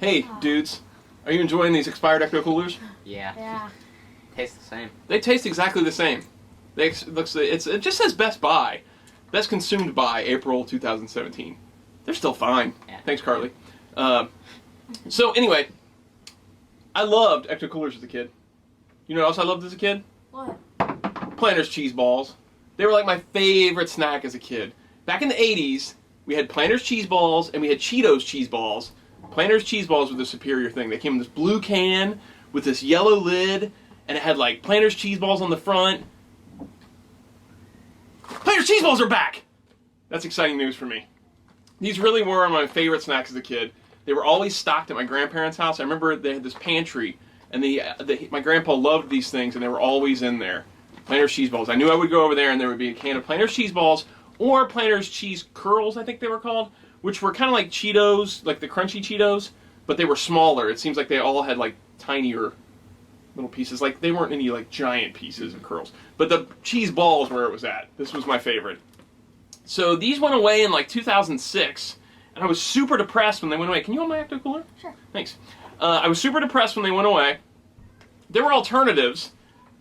Hey, dudes, are you enjoying these expired Ecto Coolers? Yeah. Yeah. Tastes the same. They taste exactly the same. It just says Best Buy. Best consumed by April 2017. They're still fine. Yeah. Thanks, Carly. So anyway, I loved Ecto Coolers as a kid. You know what else I loved as a kid? What? Planters Cheezballs. They were like my favorite snack as a kid. Back in the 80s, we had Planters Cheezballs and we had Cheetos Cheezballs. Planters Cheezballs were the superior thing. They came in this blue can with this yellow lid, and it had like Planters Cheezballs on the front. Planters Cheezballs are back! That's exciting news for me. These really were my favorite snacks as a kid. They were always stocked at my grandparents' house. I remember they had this pantry, and my grandpa loved these things, and they were always in there. Planters Cheezballs. I knew I would go over there, and there would be a can of Planters Cheezballs, or Planters Cheese Curls, I think they were called, which were kind of like Cheetos, like the crunchy Cheetos, but they were smaller. It seems like they all had like tinier little pieces. Like they weren't any like giant pieces of curls. But the cheese balls where it was at. This was my favorite. So these went away in like 2006, and I was super depressed when they went away. Can you hold my Ecto Cooler? Sure. Thanks. I was super depressed when they went away. There were alternatives.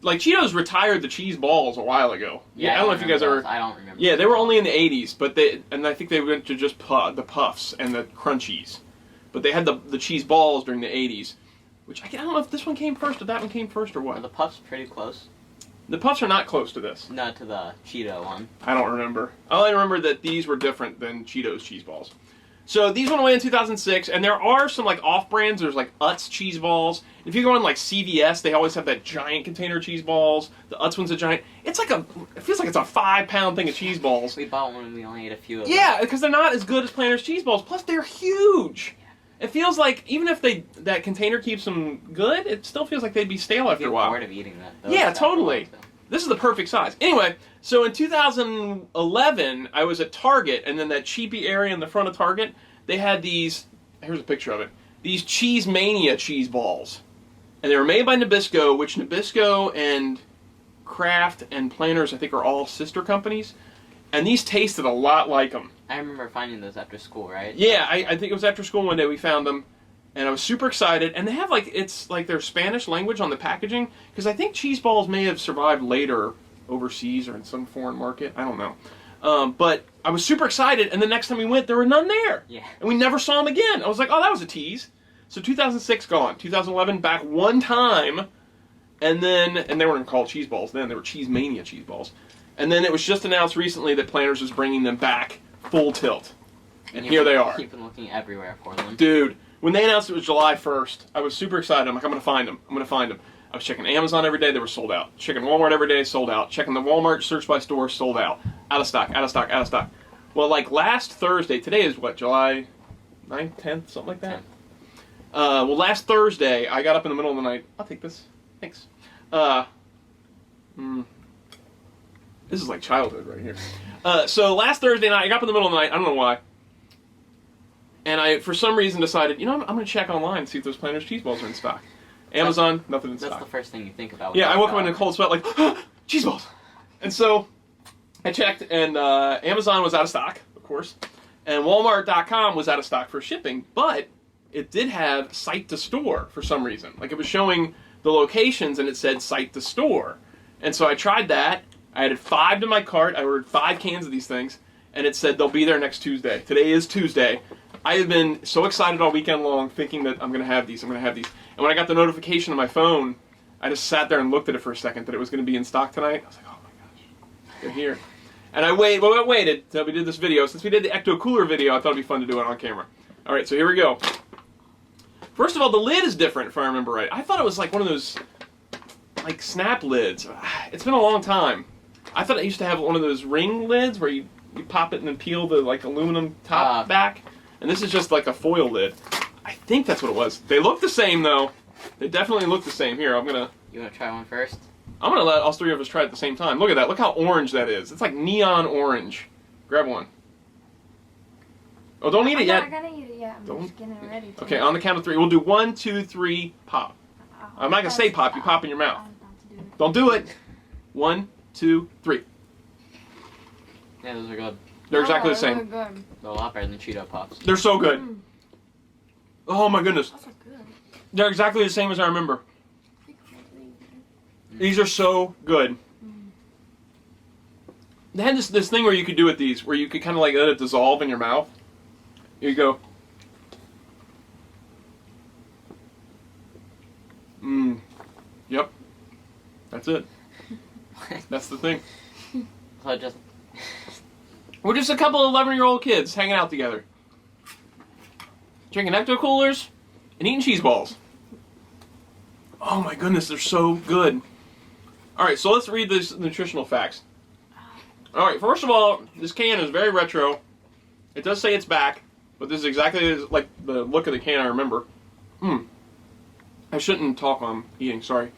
Like Cheetos retired the cheese balls a while ago. Yeah, I don't know if you guys ever. I don't remember. Yeah, they were only in the 80s, but I think they went to just the puffs and the crunchies. But they had the cheese balls during the 80s, which I don't know if this one came first or that one came first or what. Are the puffs pretty close? The puffs are not close to this. No, to the Cheeto one. I don't remember. I only remember that these were different than Cheetos cheese balls. So these went away in 2006, and there are some like off-brands. There's like Utz cheese balls. If you go on like CVS, they always have that giant container cheese balls. The Utz one's a giant. It feels like it's a 5-pound thing of cheese balls. We bought one and we only ate a few of them. Yeah, because they're not as good as Planters cheese balls. Plus, they're huge. It feels like even if that container keeps them good, it still feels like they'd be stale after a while. Bored of eating that. Yeah, totally. This is the perfect size. Anyway, so in 2011, I was at Target, and then that cheapy area in the front of Target, they had these, here's a picture of it, these Cheese Mania cheese balls. And they were made by Nabisco, which Nabisco and Kraft and Planters, I think, are all sister companies. And these tasted a lot like them. I remember finding those after school, right? Yeah, I think it was after school one day we found them. And I was super excited. And they have it's like their Spanish language on the packaging. Because I think cheese balls may have survived later overseas or in some foreign market. I don't know. But I was super excited. And the next time we went, there were none there. Yeah. And we never saw them again. I was like, oh, that was a tease. So 2006 gone. 2011 back one time. And they weren't called cheese balls then. They were Cheese Mania cheese balls. And then it was just announced recently that Planters was bringing them back full tilt. And here they are. You've been looking everywhere for them. Dude, when they announced it was July 1st, I was super excited. I'm like, I'm going to find them. I'm going to find them. I was checking Amazon every day. They were sold out. Checking Walmart every day. Sold out. Checking the Walmart search by store. Sold out. Out of stock. Out of stock. Out of stock. Well, like last Thursday, today is what, July 9th, 10th, something like that? Well, last Thursday, I got up in the middle of the night. I'll take this. Thanks. This is like childhood right here. So last Thursday night, I got up in the middle of the night. I don't know why. And I, for some reason, decided, I'm going to check online and see if those Planters cheese balls are in stock. Amazon, nothing in stock. That's the first thing you think about. Yeah, I woke up in a cold sweat like, cheese balls! And so I checked, and Amazon was out of stock, of course. And Walmart.com was out of stock for shipping, but it did have site to store for some reason. Like it was showing the locations, and it said site to store. And so I tried that. I added 5 to my cart. I ordered 5 cans of these things, and it said they'll be there next Tuesday. Today is Tuesday. I have been so excited all weekend long thinking that I'm going to have these. And when I got the notification on my phone, I just sat there and looked at it for a second that it was going to be in stock tonight. I was like, oh my gosh, they're here. And I waited until we did this video. Since we did the Ecto Cooler video, I thought it'd be fun to do it on camera. All right, so here we go. First of all, the lid is different, if I remember right. I thought it was like one of those like snap lids. It's been a long time. I thought it used to have one of those ring lids where you pop it and then peel the like aluminum top back. And this is just like a foil lid. I think that's what it was. They look the same though. They definitely look the same. Here, You want to try one first? I'm gonna let all 3 of us try it at the same time. Look at that. Look how orange that is. It's like neon orange. Grab one. Oh, don't eat it yet. I'm not gonna eat it yet. I'm just getting ready to. Okay, on the count of 3. We'll do 1, 2, 3, pop. I'm not gonna say pop. You pop in your mouth. Don't do it. 1, 2, 3. Yeah, those are good. They're exactly the They're same. good. They're a lot better than Cheeto Pops. They're so good. Oh my goodness. Those are good. They're exactly the same as I remember. These are so good. They had this thing where you could do with these, where you could kind of like let it dissolve in your mouth. Here you go. Yep. That's it. That's the thing. So just We're just a couple of 11-year-old kids hanging out together. Drinking Ecto Coolers and eating Cheezballs. Oh my goodness, they're so good. Alright, so let's read these nutritional facts. Alright, first of all, this can is very retro. It does say it's back, but this is exactly like the look of the can I remember. I shouldn't talk while I'm eating, sorry.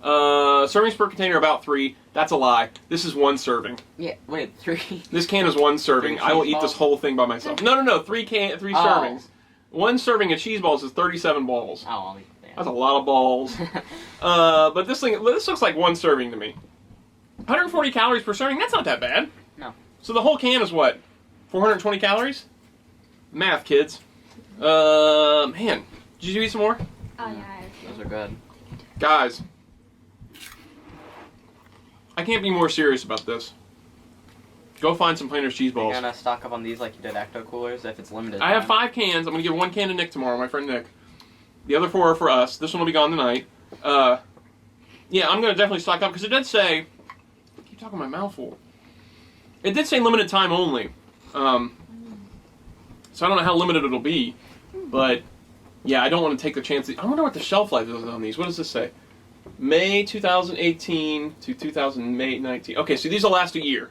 Servings per container, about 3. That's a lie. This is 1 serving. yeah. Wait, 3. This can is 1 serving. 3 I will eat this Cheezballs? whole thing by myself. No. 3 servings. 1 serving of Cheezballs is 37 balls. Oh, I'll eat that. That's a lot of balls. But this looks like 1 serving to me. 140 calories per serving. That's not that bad. No. So the whole can is what? 420 calories? Math, kids. Man, did you eat some more? Oh yeah. Those are good. Guys, I can't be more serious about this. Go find some Planters You're Cheezballs. gonna stock up on these like you did Ecto Coolers if it's limited. I have time? 5 cans. I'm going to give 1 can to Nick tomorrow, my friend Nick. The other 4 are for us. This one will be gone tonight. Yeah, I'm going to definitely stock up because it did say... I keep talking my mouth full. It did say limited time only. So I don't know how limited it'll be. But, yeah, I don't want to take the chance. I wonder what the shelf life is on these. What does this say? May 2018 to 2019. Okay, so these will last a year.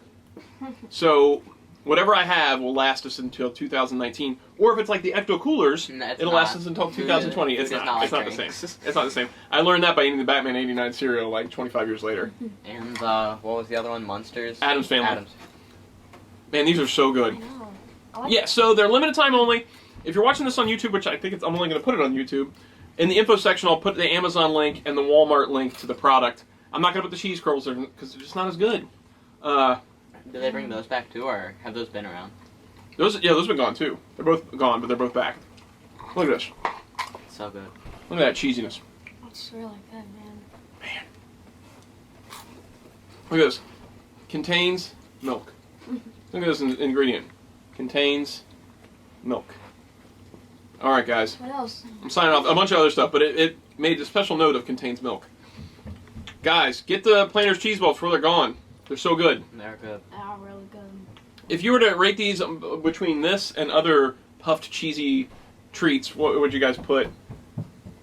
So whatever I have will last us until 2019. Or if it's like the Ecto Coolers, No, it's it'll not. last us until 2020. Food It's is not. not It's like not the drinks. same. It's not the same. I learned that by eating the Batman '89 cereal like 25 years later. And what was the other one? Monsters. Adam's Family. Adams. Man, these are so I good. know. I like Yeah, so they're limited time only. If you're watching this on YouTube, which I think I'm only going to put it on YouTube, in the info section I'll put the Amazon link and the Walmart link to the product. I'm not going to put the cheese curls there because they're just not as good. Do they bring those back too, or have those been around? Those have been gone too. They're both gone, but they're both back. Look at this. So good. Look at that cheesiness. It's really good, man. Look at this. Contains milk. Look at this ingredient. Contains milk. Alright, guys. What else? I'm signing off. A bunch of other stuff, but it made a special note of contains milk. Guys, get the Planters Cheezballs before they're gone. They're so good. They're good. They are really good. If you were to rate these between this and other puffed cheesy treats, what would you guys put?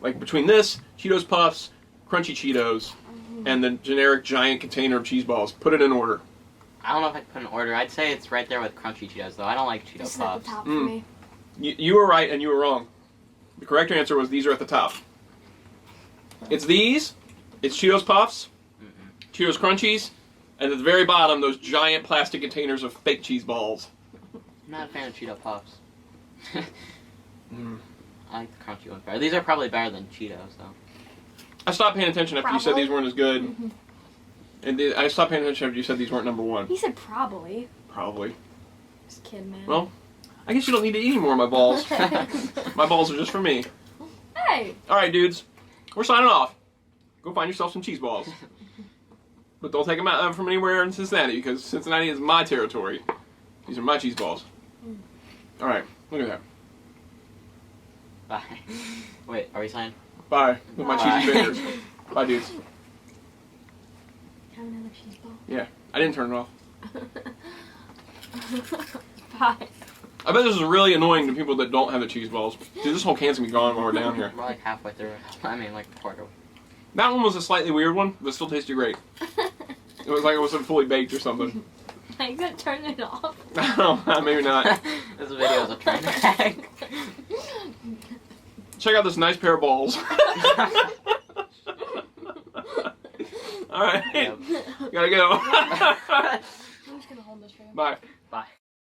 Like between this, Cheetos Puffs, Crunchy Cheetos, and the generic giant container of Cheezballs. Put it in order. I don't know if I could put an order. I'd say it's right there with Crunchy Cheetos, though. I don't like Cheeto This is at Puffs. the top for me. You were right and you were wrong. The correct answer was these are at the top. It's these, it's Cheetos Puffs, Cheetos Crunchies, and at the very bottom, those giant plastic containers of fake cheese balls. I'm not a fan of Cheeto Puffs. I like the crunchy ones better. These are probably better than Cheetos, though. I stopped paying attention after you said Probably. these weren't as good. And I stopped paying attention after you said these weren't number 1. He said probably. Probably. Just kidding, man. Well, I guess you don't need to eat any more of my balls. My balls are just for me. Hey! Alright, dudes. We're signing off. Go find yourself some cheese balls. But don't take them out from anywhere in Cincinnati, because Cincinnati is my territory. These are my cheese balls. Alright, look at that. Bye. Wait, are we signing? Bye. With my Bye. cheesy fingers. Bye, dudes. Have another cheese ball. Yeah, I didn't turn it off. Bye. I bet this is really annoying to people that don't have the cheese balls. Dude, this whole can's gonna be gone while we're down here. We're like halfway through. I mean, like a quarter. That one was a slightly weird one, but still tasted great. It was like it wasn't fully baked or something. Are you gonna turn it off? No, maybe not. This video is a train wreck. Check out this nice pair of balls. Alright. Yep. Gotta go. I'm just gonna hold this for you. Bye.